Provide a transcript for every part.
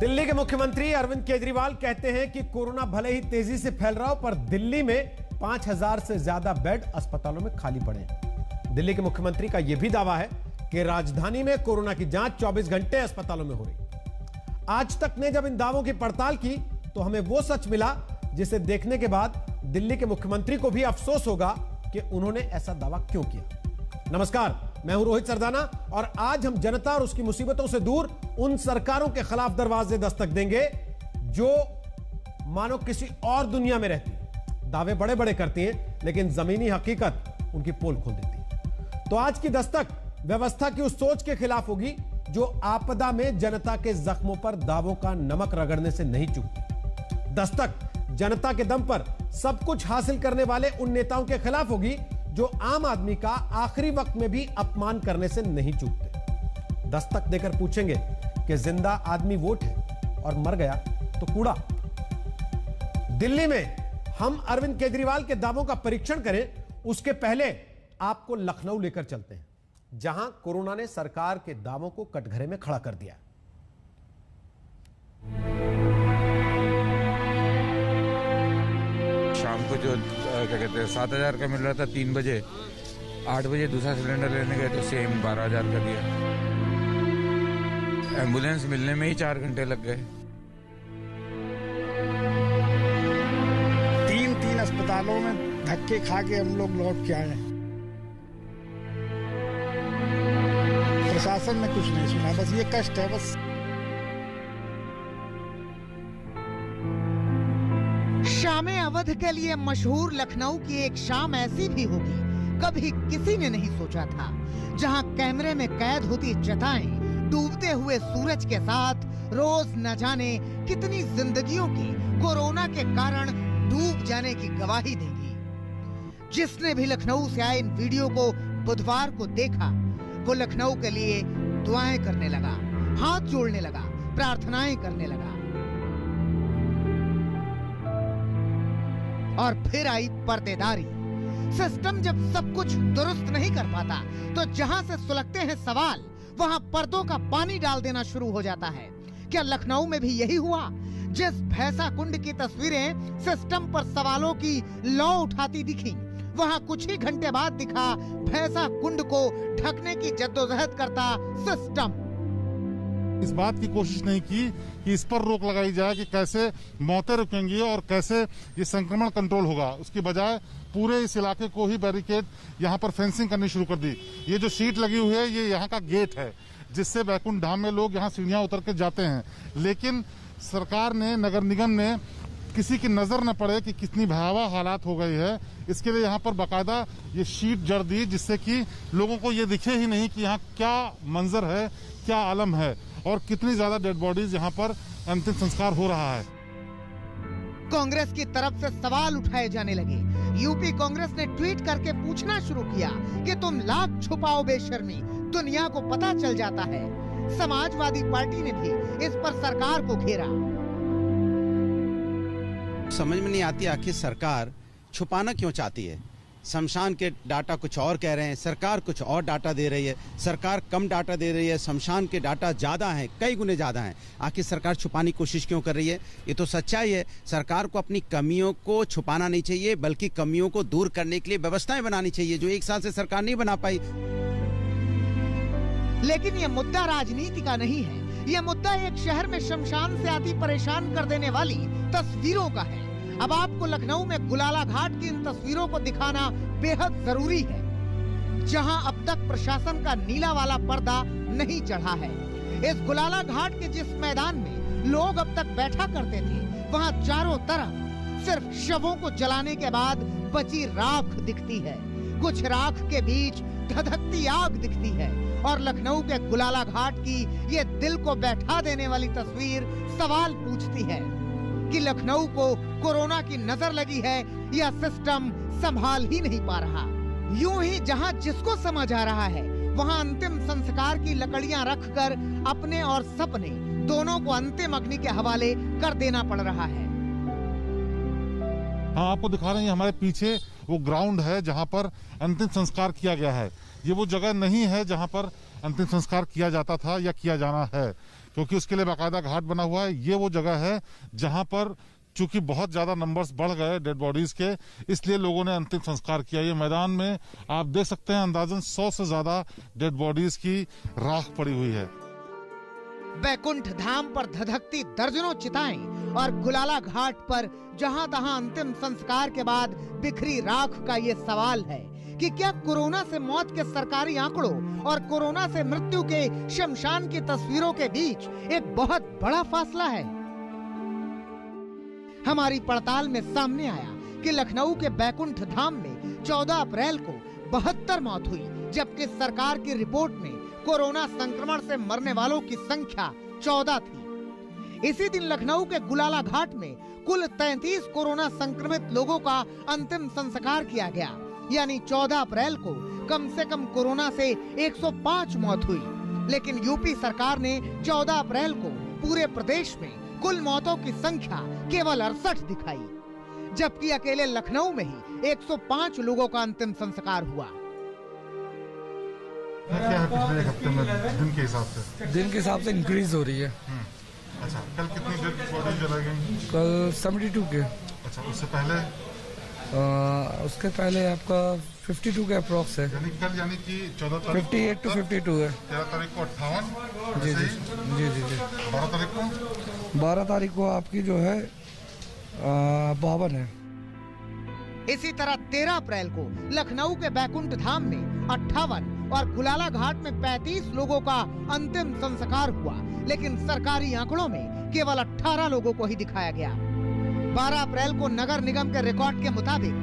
दिल्ली के मुख्यमंत्री अरविंद केजरीवाल कहते हैं कि कोरोना भले ही तेजी से फैल रहा हो, पर दिल्ली में 5000 से ज्यादा बेड अस्पतालों में खाली पड़े हैं। दिल्ली के मुख्यमंत्री का यह भी दावा है कि राजधानी में कोरोना की जांच 24 घंटे अस्पतालों में हो रही। आज तक ने जब इन दावों की पड़ताल की तो हमें वो सच मिला जिसे देखने के बाद दिल्ली के मुख्यमंत्री को भी अफसोस होगा कि उन्होंने ऐसा दावा क्यों किया। नमस्कार, मैं हूं रोहित सरदाना और आज हम जनता और उसकी मुसीबतों से दूर उन सरकारों के खिलाफ दरवाजे दस्तक देंगे जो मानो किसी और दुनिया में रहती है, दावे बड़े बड़े करती हैं लेकिन जमीनी हकीकत उनकी पोल खोल देती है। तो आज की दस्तक व्यवस्था की उस सोच के खिलाफ होगी जो आपदा में जनता के जख्मों पर दावों का नमक रगड़ने से नहीं चूकती। दस्तक जनता के दम पर सब कुछ हासिल करने वाले उन नेताओं के खिलाफ होगी जो आम आदमी का आखिरी वक्त में भी अपमान करने से नहीं चूकते। दस्तक देकर पूछेंगे कि जिंदा आदमी वोट है और मर गया तो कूड़ा। दिल्ली में हम अरविंद केजरीवाल के दावों का परीक्षण करें उसके पहले आपको लखनऊ लेकर चलते हैं, जहां कोरोना ने सरकार के दावों को कटघरे में खड़ा कर दिया। शाम को जो क्या कहते हैं 7000 का मिल रहा था 3 बजे, 8 बजे दूसरा सिलेंडर लेने गए तो सेम 12000 का दिया। एम्बुलेंस मिलने में ही 4 घंटे लग गए। 3 अस्पतालों में धक्के खा के हम लोग लौट के आए। प्रशासन ने कुछ नहीं सुना, बस ये कष्ट है। बस शामे अवध के लिए मशहूर लखनऊ की एक शाम ऐसी भी होगी कभी किसी ने नहीं सोचा था, जहां कैमरे में कैद होती चताएं डूबते हुए सूरज के साथ रोज न जाने कितनी जिंदगियों की कोरोना के कारण डूब जाने की गवाही देंगी। जिसने भी लखनऊ से आए इन वीडियो को बुधवार को देखा वो लखनऊ के लिए दुआएं करने लगा, हाथ जोड़ने लगा, प्रार्थनाएं करने लगा। और फिर आई पर्देदारी। सिस्टम जब सब कुछ दुरुस्त नहीं कर पाता तो जहां से सुलगते हैं सवाल वहां पर्दों का पानी डाल देना शुरू हो जाता है। क्या लखनऊ में भी यही हुआ? जिस भैंसा कुंड की तस्वीरें सिस्टम पर सवालों की लौ उठाती दिखी, वहां कुछ ही घंटे बाद दिखा भैंसा कुंड को ढकने की जद्दोजहद करता सिस्टम। इस बात की कोशिश नहीं की कि इस पर रोक लगाई जाए कि कैसे मौतें रुकेंगी और कैसे ये संक्रमण कंट्रोल होगा। उसकी बजाय पूरे इस इलाके को ही बैरिकेड, यहाँ पर फेंसिंग करनी शुरू कर दी। ये जो शीट लगी हुई है ये यहाँ का गेट है जिससे बैकुंठ धाम में लोग यहाँ सीढ़ियाँ उतर के जाते हैं। लेकिन सरकार ने, नगर निगम ने किसी की नजर न पड़े कि कितनी भयावह हालात हो गई है, इसके लिए यहाँ पर बाकायदा ये शीट जड़ दी जिससे कि लोगों को ये दिखे ही नहीं कि यहाँ क्या मंजर है, क्या आलम है और कितनी ज्यादा डेड बॉडीज यहाँ पर अंतिम संस्कार हो रहा है। कांग्रेस की तरफ से सवाल उठाए जाने लगे। यूपी कांग्रेस ने ट्वीट करके पूछना शुरू किया कि तुम लाख छुपाओ बेशर्मी, दुनिया को पता चल जाता है। समाजवादी पार्टी ने भी इस पर सरकार को घेरा। समझ में नहीं आती आखिर सरकार छुपाना क्यों चाहती है। शमशान के डाटा कुछ और कह रहे हैं, सरकार कुछ और डाटा दे रही है। सरकार कम डाटा दे रही है, शमशान के डाटा ज्यादा हैं, कई गुने ज्यादा हैं। आखिर सरकार छुपाने की कोशिश क्यों कर रही है? ये तो सच्चाई है। सरकार को अपनी कमियों को छुपाना नहीं चाहिए, बल्कि कमियों को दूर करने के लिए व्यवस्थाएं बनानी चाहिए, जो 1 साल से सरकार नहीं बना पाई। लेकिन ये मुद्दा राजनीति का नहीं है। ये मुद्दा एक शहर में शमशान से आती परेशान कर देने वाली तस्वीरों का है। अब आपको लखनऊ में गुलाला घाट की इन तस्वीरों को दिखाना बेहद जरूरी है, जहां अब तक प्रशासन का नीला वाला पर्दा नहीं चढ़ा है। इस गुलाला घाट के जिस मैदान में लोग अब तक बैठा करते थे, वहां चारों तरफ सिर्फ शवों को जलाने के बाद बची राख दिखती है। कुछ राख के बीच धधकती आग दिखती है और लखनऊ के गुलाला घाट की ये दिल को बैठा देने वाली तस्वीर सवाल पूछती है कि लखनऊ को कोरोना की नजर लगी है या सिस्टम संभाल ही नहीं पा रहा। यूं ही जहां जिसको समझ आ रहा है वहां अंतिम संस्कार की लकड़ियां रखकर अपने और सपने दोनों को अंतिम अग्नि के हवाले कर देना पड़ रहा है। हाँ, आपको दिखा रहे हैं हमारे पीछे वो ग्राउंड है जहाँ पर अंतिम संस्कार किया गया है। ये वो जगह नहीं है जहाँ पर अंतिम संस्कार किया जाता था या किया जाना है। क्योंकि उसके लिए बाकायदा घाट बना हुआ है। ये वो जगह है जहां पर चूंकि बहुत ज्यादा नंबर्स बढ़ गए डेड बॉडीज के, इसलिए लोगों ने अंतिम संस्कार किया। ये मैदान में आप देख सकते हैं अंदाजन 100 से ज्यादा डेड बॉडीज की राख पड़ी हुई है। बैकुंठ धाम पर धधकती दर्जनों चिताएं और गुलाला घाट पर जहां तहां अंतिम संस्कार के बाद बिखरी राख का ये सवाल है कि क्या कोरोना से मौत के सरकारी आंकड़ों और कोरोना से मृत्यु के शमशान की तस्वीरों के बीच एक बहुत बड़ा फासला है। हमारी पड़ताल में सामने आया कि लखनऊ के बैकुंठ धाम में 14 अप्रैल को 72 मौत हुई, जबकि सरकार की रिपोर्ट में कोरोना संक्रमण से मरने वालों की संख्या 14 थी। इसी दिन लखनऊ के गुलाला घाट में कुल 33 कोरोना संक्रमित लोगों का अंतिम संस्कार किया गया, यानी 14 अप्रैल को कम से कम कोरोना से 105 मौत हुई। लेकिन यूपी सरकार ने 14 अप्रैल को पूरे प्रदेश में कुल मौतों की संख्या केवल 68 दिखाई, जबकि अकेले लखनऊ में ही 105 लोगों का अंतिम संस्कार हुआ। क्या है पिछले एक हफ्ते में दिन के हिसाब से? दिन के हिसाब से इंक्रीज हो रही है। अच्छा, कल कितनी डेड बॉडी जलाई गई? कल 72 के। अच्छा, उससे पहले? उसके पहले आपका 52 के अप्रॉक्स है। यानी कि 14 तारीख 58 to 52 है। 13 तारीख को 58। जी जी जी जी जी। 12 तारीख को? 12 तारीख को आपकी जो है 52 है। इसी तरह 13 अप्रैल को लखनऊ के बैकुंठ धाम में 58 और गुलाला घाट में 35 लोगों का अंतिम संस्कार हुआ, लेकिन सरकारी आंकड़ों में केवल 18 लोगों को ही दिखाया गया। 12 अप्रैल को नगर निगम के रिकॉर्ड के मुताबिक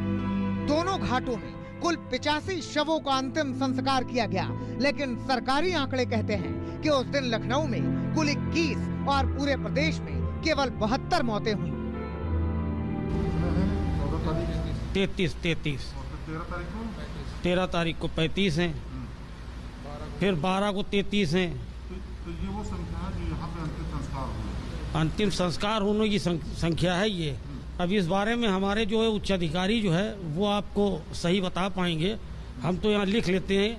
दोनों घाटों में कुल 85 शवों का अंतिम संस्कार किया गया, लेकिन सरकारी आंकड़े कहते हैं कि उस दिन लखनऊ में कुल 21 और पूरे प्रदेश में केवल 72 मौतें हुई। 33 13 तारीख को 35 हैं, फिर 12 को 33 हैं। तो ये वो संख्या है जो यहाँ पे अंतिम संस्कार हुए। अंतिम संस्कार होने की संख्या है ये। अब इस बारे में हमारे जो है उच्च अधिकारी जो है वो आपको सही बता पाएंगे। हम तो यहाँ लिख लेते हैं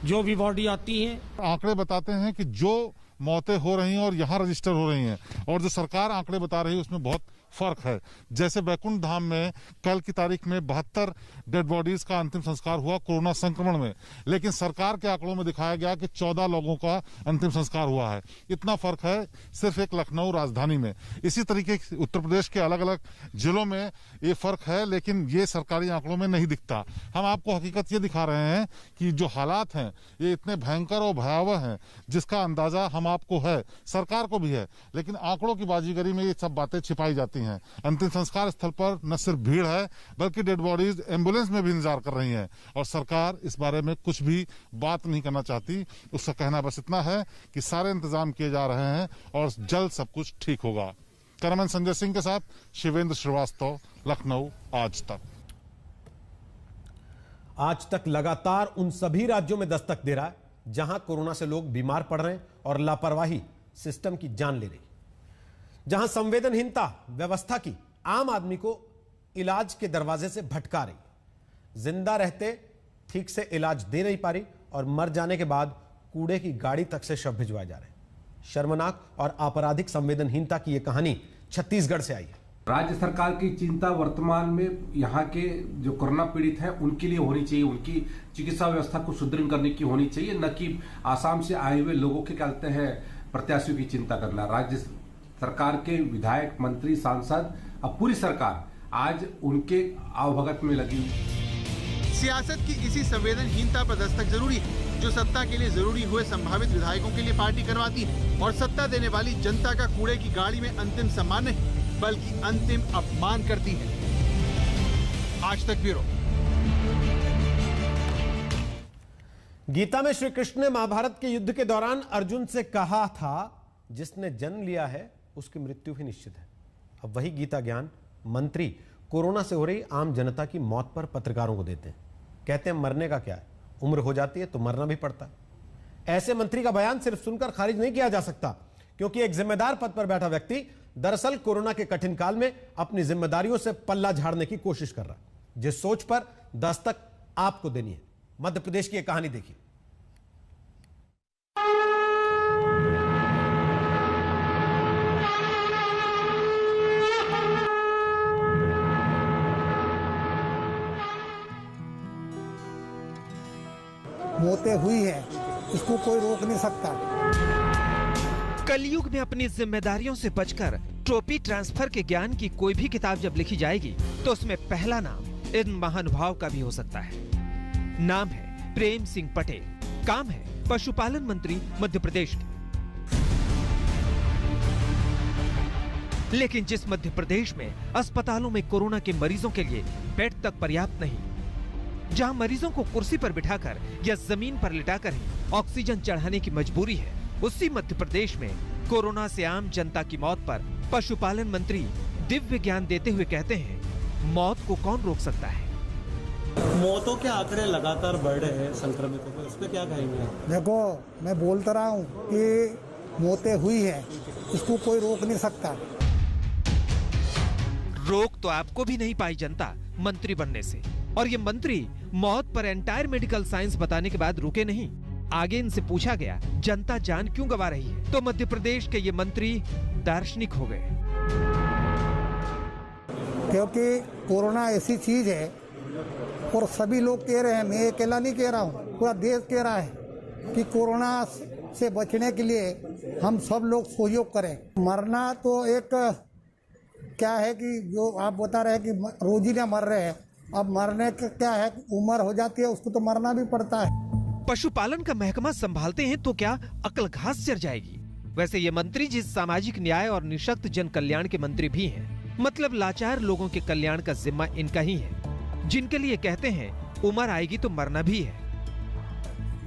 जो भी बॉडी आती है। आंकड़े बताते हैं कि जो मौतें हो रही हैं और यहाँ रजिस्टर हो रही हैं और जो सरकार आंकड़े बता रही है उसमें बहुत फर्क है। जैसे बैकुंठ धाम में कल की तारीख में 72 डेड बॉडीज का अंतिम संस्कार हुआ कोरोना संक्रमण में, लेकिन सरकार के आंकड़ों में दिखाया गया कि 14 लोगों का अंतिम संस्कार हुआ है। इतना फर्क है सिर्फ एक लखनऊ राजधानी में। इसी तरीके उत्तर प्रदेश के अलग अलग जिलों में ये फर्क है, लेकिन ये सरकारी आंकड़ों में नहीं दिखता। हम आपको हकीकत ये दिखा रहे हैं कि जो हालात हैं ये इतने भयंकर और भयावह हैं जिसका अंदाजा हम आपको है, सरकार को भी है, लेकिन आंकड़ों की बाजीगरी में ये सब बातें छिपाई जाती हैं। अंतिम संस्कार स्थल पर न सिर्फ भीड़ है बल्कि डेड बॉडीज एम्बुलेंस में भी इंतजार कर रही हैं और सरकार इस बारे में कुछ भी बात नहीं करना चाहती। उसका कहना बस इतना है कि सारे इंतजाम किए जा रहे हैं और जल्द सब कुछ ठीक होगा। कैमरामैन संजय सिंह के साथ शिवेंद्र श्रीवास्तव, लखनऊ आज तक। आज तक लगातार उन सभी राज्यों में दस्तक दे रहा है जहां कोरोना से लोग बीमार पड़ रहे हैं और लापरवाही सिस्टम की जान ले रही, जहां संवेदनहीनता व्यवस्था की आम आदमी को इलाज के दरवाजे से भटका रही, जिंदा रहते ठीक से इलाज दे नहीं पा रही और मर जाने के बाद कूड़े की गाड़ी तक से शव भिजवाए जा रहे हैं। शर्मनाक और आपराधिक संवेदनहीनता की यह कहानी छत्तीसगढ़ से आई है। राज्य सरकार की चिंता वर्तमान में यहाँ के जो कोरोना पीड़ित हैं उनके लिए होनी चाहिए, उनकी चिकित्सा व्यवस्था को सुदृढ़ करने की होनी चाहिए, न कि आसाम से आए हुए लोगों के कहते हैं प्रत्याशियों की चिंता करना। राज्य सरकार के विधायक, मंत्री, सांसद और पूरी सरकार आज उनके आवभगत में लगी। सियासत की इसी संवेदनहीनता पर दस्तक जरूरी है जो सत्ता के लिए जरूरी हुए संभावित विधायकों के लिए पार्टी करवाती है और सत्ता देने वाली जनता का कूड़े की गाड़ी में अंतिम सम्मान नहीं बल्कि अंतिम अपमान करती है। आज तक ब्यूरो। गीता में श्री कृष्ण ने महाभारत के युद्ध के दौरान अर्जुन से कहा था, जिसने जन्म लिया है उसकी मृत्यु भी निश्चित है। अब वही गीता ज्ञान मंत्री कोरोना से हो रही आम जनता की मौत पर पत्रकारों को देते हैं। कहते हैं मरने का क्या है, उम्र हो जाती है तो मरना भी पड़ता है। ऐसे मंत्री का बयान सिर्फ सुनकर खारिज नहीं किया जा सकता, क्योंकि एक जिम्मेदार पद पर बैठा व्यक्ति दरअसल कोरोना के कठिन काल में अपनी जिम्मेदारियों से पल्ला झाड़ने की कोशिश कर रहा है, जिस सोच पर दस्तक आपको देनी है। मध्य प्रदेश की एक कहानी देखिए। मौतें हुई हैं, इसको कोई रोक नहीं सकता। कलयुग में अपनी जिम्मेदारियों से बचकर ट्रोपी ट्रांसफर के ज्ञान की कोई भी किताब जब लिखी जाएगी तो उसमें पहला नाम इन महानुभाव का भी हो सकता है। नाम है प्रेम सिंह पटेल, काम है पशुपालन मंत्री मध्य प्रदेश के। लेकिन जिस मध्य प्रदेश में अस्पतालों में कोरोना के मरीजों के लिए बेड तक पर्याप्त नहीं, जहां मरीजों को कुर्सी पर बिठाकर या जमीन पर लिटाकर ही ऑक्सीजन चढ़ाने की मजबूरी है, उसी मध्य प्रदेश में कोरोना से आम जनता की मौत पर पशुपालन मंत्री दिव्य ज्ञान देते हुए कहते हैं, मौत को कौन रोक सकता है। मौतों के आंकड़े लगातार बढ़ रहे हैं संक्रमितों को, इस पे क्या कहेंगे? देखो, मैं बोलता रहा हूँ कि मौतें हुई हैं, इसको कोई रोक नहीं सकता। रोक तो आपको भी नहीं पाई जनता मंत्री बनने से, और ये मंत्री मौत पर एंटायर मेडिकल साइंस बताने के बाद रुके नहीं। आगे इनसे पूछा गया जनता जान क्यों गंवा रही है, तो मध्य प्रदेश के ये मंत्री दार्शनिक हो गए। क्योंकि कोरोना ऐसी चीज है और सभी लोग कह रहे हैं, मैं अकेला नहीं कह रहा हूँ, पूरा देश कह रहा है कि कोरोना से बचने के लिए हम सब लोग सहयोग करें। मरना तो एक क्या है कि जो आप बता रहे हैं कि रोज ही ना मर रहे हैं, अब मरने का क्या है, उम्र हो जाती है, उसको तो मरना भी पड़ता है। पशुपालन का महकमा संभालते हैं तो क्या अकल घास चढ़ जाएगी। वैसे ये मंत्री जिस सामाजिक न्याय और निशक्त जन कल्याण के मंत्री भी हैं, मतलब लाचार लोगों के कल्याण का जिम्मा इनका ही है, जिनके लिए कहते हैं उम्र आएगी तो मरना भी है।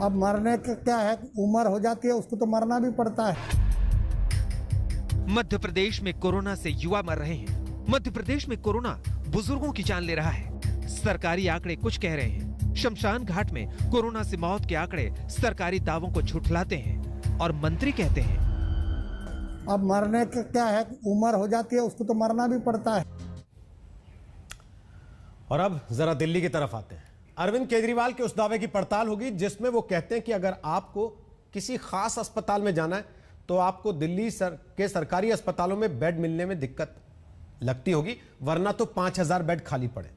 अब मरने का क्या है, उम्र हो जाती है, उसको तो मरना भी पड़ता है। मध्य प्रदेश में कोरोना से युवा मर रहे हैं। मध्य प्रदेश में कोरोना बुजुर्गों की जान ले रहा है। सरकारी आंकड़े कुछ कह रहे हैं। शमशान घाट में कोरोना से मौत के आंकड़े सरकारी दावों को झुठलाते हैं और मंत्री कहते हैं अब मरने का क्या है, उम्र हो जाती है, उसको तो मरना भी पड़ता है। और अब जरा दिल्ली की तरफ आते हैं। अरविंद केजरीवाल के उस दावे की पड़ताल होगी जिसमें वो कहते हैं कि अगर आपको किसी खास अस्पताल में जाना है तो आपको दिल्ली के सरकारी अस्पतालों में बेड मिलने में दिक्कत लगती होगी, वरना तो 5000 बेड खाली पड़े।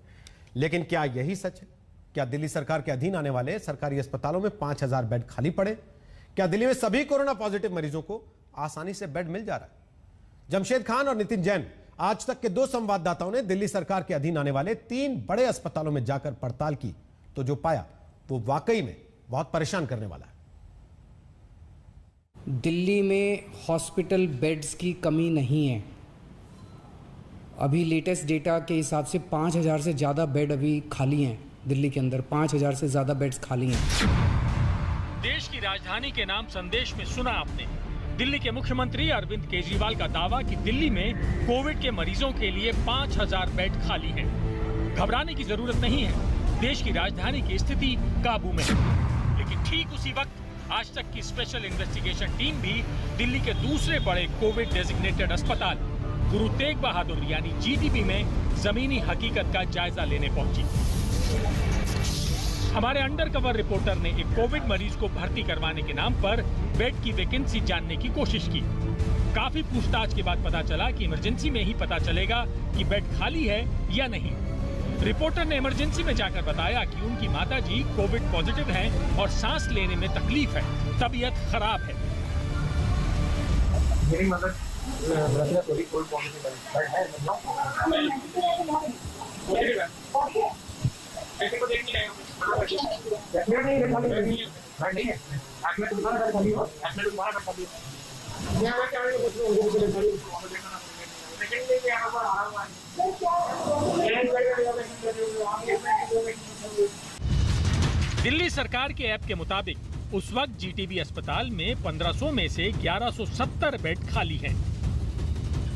लेकिन क्या यही सच है? क्या दिल्ली सरकार के अधीन आने वाले सरकारी अस्पतालों में 5000 बेड खाली पड़े? क्या दिल्ली में सभी कोरोना पॉजिटिव मरीजों को आसानी से बेड मिल जा रहा है? जमशेद खान और नितिन जैन, आज तक के 2 संवाददाताओं ने दिल्ली सरकार के अधीन आने वाले 3 बड़े अस्पतालों में जाकर पड़ताल की, तो जो पाया वो वाकई में बहुत परेशान करने वाला है। दिल्ली में हॉस्पिटल बेड्स की कमी नहीं है। अभी लेटेस्ट डेटा के हिसाब से 5000 से ज़्यादा बेड अभी खाली हैं दिल्ली के अंदर। 5000 से ज़्यादा बेड्स खाली हैं। देश की राजधानी के नाम संदेश में सुना आपने दिल्ली के मुख्यमंत्री अरविंद केजरीवाल का दावा कि दिल्ली में कोविड के मरीजों के लिए 5000 बेड खाली हैं। घबराने की जरूरत नहीं है, देश की राजधानी की स्थिति काबू में है। लेकिन ठीक उसी वक्त आज तक की स्पेशल इन्वेस्टिगेशन टीम भी दिल्ली के दूसरे बड़े कोविड डेजिग्नेटेड अस्पताल गुरु तेग बहादुर यानी जीटीबी में जमीनी हकीकत का जायजा लेने पहुंची। हमारे अंडरकवर रिपोर्टर ने एक कोविड मरीज को भर्ती करवाने के नाम पर बेड की वैकेंसी जानने की कोशिश की। काफी पूछताछ के बाद पता चला कि इमरजेंसी में ही पता चलेगा कि बेड खाली है या नहीं। रिपोर्टर ने इमरजेंसी में जाकर बताया कि उनकी माताजी कोविड पॉजिटिव हैं और सांस लेने में तकलीफ है, तबीयत खराब है। मेरी मदद कोविड पॉजिटिव है, ऐसे को देखनी है, नहीं है, आज मैं तुम्हारा खाली हो, आज मैं तुम्हारा खाली हो, यहाँ क्या है, कुछ लोग देखना ना, लेकिन ये यहाँ पर आ रहा है, दिल्ली सरकार के ऐप के मुताबिक उस वक्त जीटीबी अस्पताल में 1500 में से 1170 बेड खाली हैं।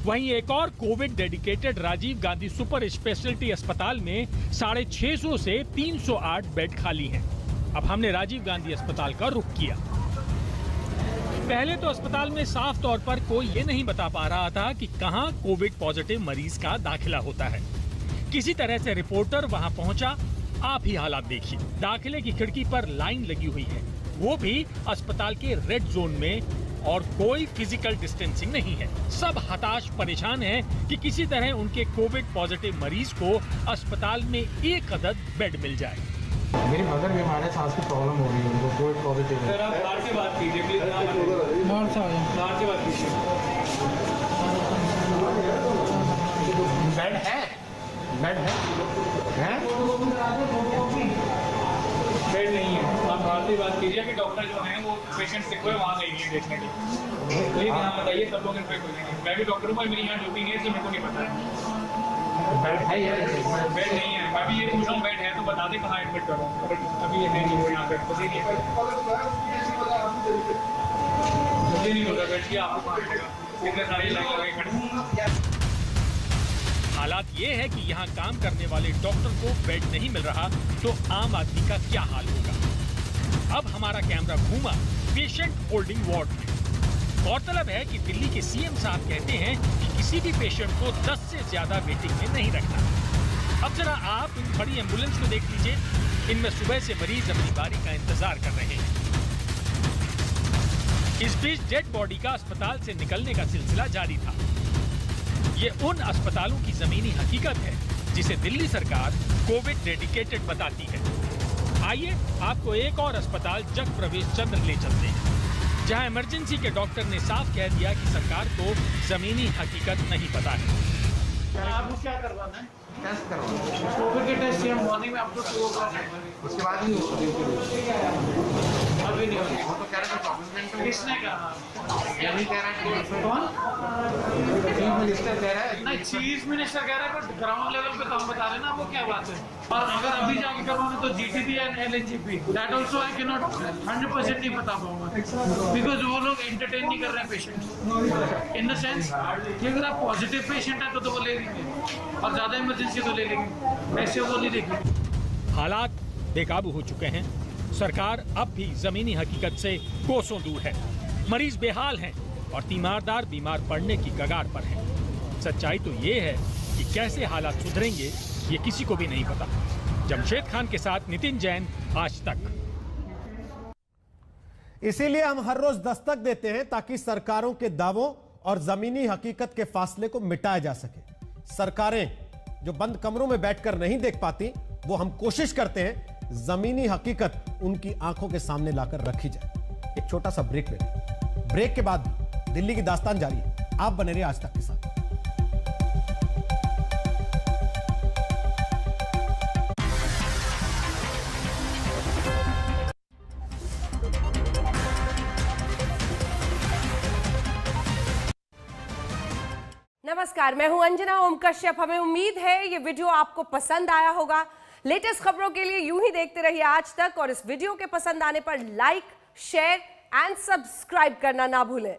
वहीं एक और Covid dedicated Rajiv Gandhi super speciality अस्पताल में 650 से 308 बेड खाली हैं। अब हमने राजीव गांधी अस्पताल का रुख किया। पहले तो अस्पताल में साफ तौर पर कोई ये नहीं बता पा रहा था कि कहां कोविड पॉजिटिव मरीज का दाखिला होता है। किसी तरह से रिपोर्टर वहां पहुंचा। आप ही हालात देखिए, दाखिले की खिड़की पर लाइन लगी हुई है, वो भी अस्पताल के रेड जोन में, और कोई फिजिकल डिस्टेंसिंग नहीं है। सब हताश परेशान हैं कि किसी तरह उनके कोविड पॉजिटिव मरीज को अस्पताल में एक अदद बेड मिल जाए। मेरी मदर बीमार है, सांस की प्रॉब्लम हो रही है, उनको कोविड पॉजिटिव है। सर आप बाहर से बात कीजिए प्लीज, बाहर से बात कीजिए। बेड है, बेड है, बेड नहीं है, आप बाहर से बात कीजिए कि डॉक्टर जो हैं वो पेशेंट सिक हुए वहाँ गई है देखने के लिए। प्लीज यहाँ बताइए, सब लोग इन्फेक्ट हो जाएंगे। मैं भी डॉक्टर हूँ, मेरी यहाँ ड्यूटी नहीं है, इसलिए मेरे को नहीं पता है। बेड है यार, बेड नहीं है, मैं भी ये पूछ रहा हूँ, बेड है तो बता दे कहाँ एडमिट करो। अभी ये है नहीं, वो यहाँ पे मुझे नहीं पता बेड की आपको कहाँ मिलेगा, इतने सारे लाइन लगाए खड़े। हालात ये है कि यहाँ काम करने वाले डॉक्टर को बेड नहीं मिल रहा तो आम आदमी का क्या हाल होगा। अब हमारा कैमरा घूमा पेशेंट होल्डिंग वार्ड में। गौरतलब है कि दिल्ली के सीएम साहब कहते हैं कि किसी भी पेशेंट को 10 से ज्यादा वेटिंग में नहीं रखना। अब जरा आप इन बड़ी एम्बुलेंस को देख लीजिए, इनमें सुबह से मरीज अपनी बारी का इंतजार कर रहे हैं। इस बीच डेड बॉडी का अस्पताल से निकलने का सिलसिला जारी था। ये उन अस्पतालों की जमीनी हकीकत है जिसे दिल्ली सरकार कोविड डेडिकेटेड बताती है। आइए आपको एक और अस्पताल जग प्रवेश चंद्र ले चलते हैं, जहां इमरजेंसी के डॉक्टर ने साफ कह दिया कि सरकार को जमीनी हकीकत नहीं पता है। आपको क्या करवाना है? टेस्ट करवाना है, कोविड के टेस्ट हम मॉर्निंग में आपको शुरू करना है, उसके बाद ही अभी नहीं होगी। वो तो कह रहे हैं, किसने कहा? यही कह रहा है। कौन? चीफ मिनिस्टर कह रहा है। नहीं, चीफ मिनिस्टर कह रहा है, पर ग्राउंड लेवल पे तो हम बता रहे हैं ना वो क्या बात है। और अगर अभी जाके करवाना तो GTB and LNJP, that also I can not 100% नहीं बता पाऊंगा, बिकॉज वो लोग एंटरटेन नहीं कर रहे हैं पेशेंट इन द सेंस कि अगर आप पॉजिटिव पेशेंट है तो वो ले लेंगे, और ज्यादा इमरजेंसी तो ले लेंगे, ऐसे वो नहीं देखेंगे। हालात बेकाबू हो चुके हैं। सरकार अब भी जमीनी हकीकत से कोसों दूर है। मरीज बेहाल हैं और तीमारदार बीमार पड़ने की कगार पर हैं। सच्चाई तो ये है कि कैसे हालात सुधरेंगे ये किसी को भी नहीं पता। जमशेद खान के साथ नितिन जैन, आज तक। इसीलिए हम हर रोज दस्तक देते हैं ताकि सरकारों के दावों और जमीनी हकीकत के फासले को मिटाया जा सके। सरकारें जो बंद कमरों में बैठकर नहीं देख पाती, वो हम कोशिश करते हैं जमीनी हकीकत उनकी आंखों के सामने लाकर रखी जाए। एक छोटा सा ब्रेक लें, ब्रेक के बाद दिल्ली की दास्तान जारी है। आप बने रहिए आज तक के साथ। नमस्कार, मैं हूं अंजना ओम कश्यप। हमें उम्मीद है ये वीडियो आपको पसंद आया होगा। लेटेस्ट खबरों के लिए यूं ही देखते रहिए आज तक, और इस वीडियो के पसंद आने पर लाइक, शेयर एंड सब्सक्राइब करना ना भूलें।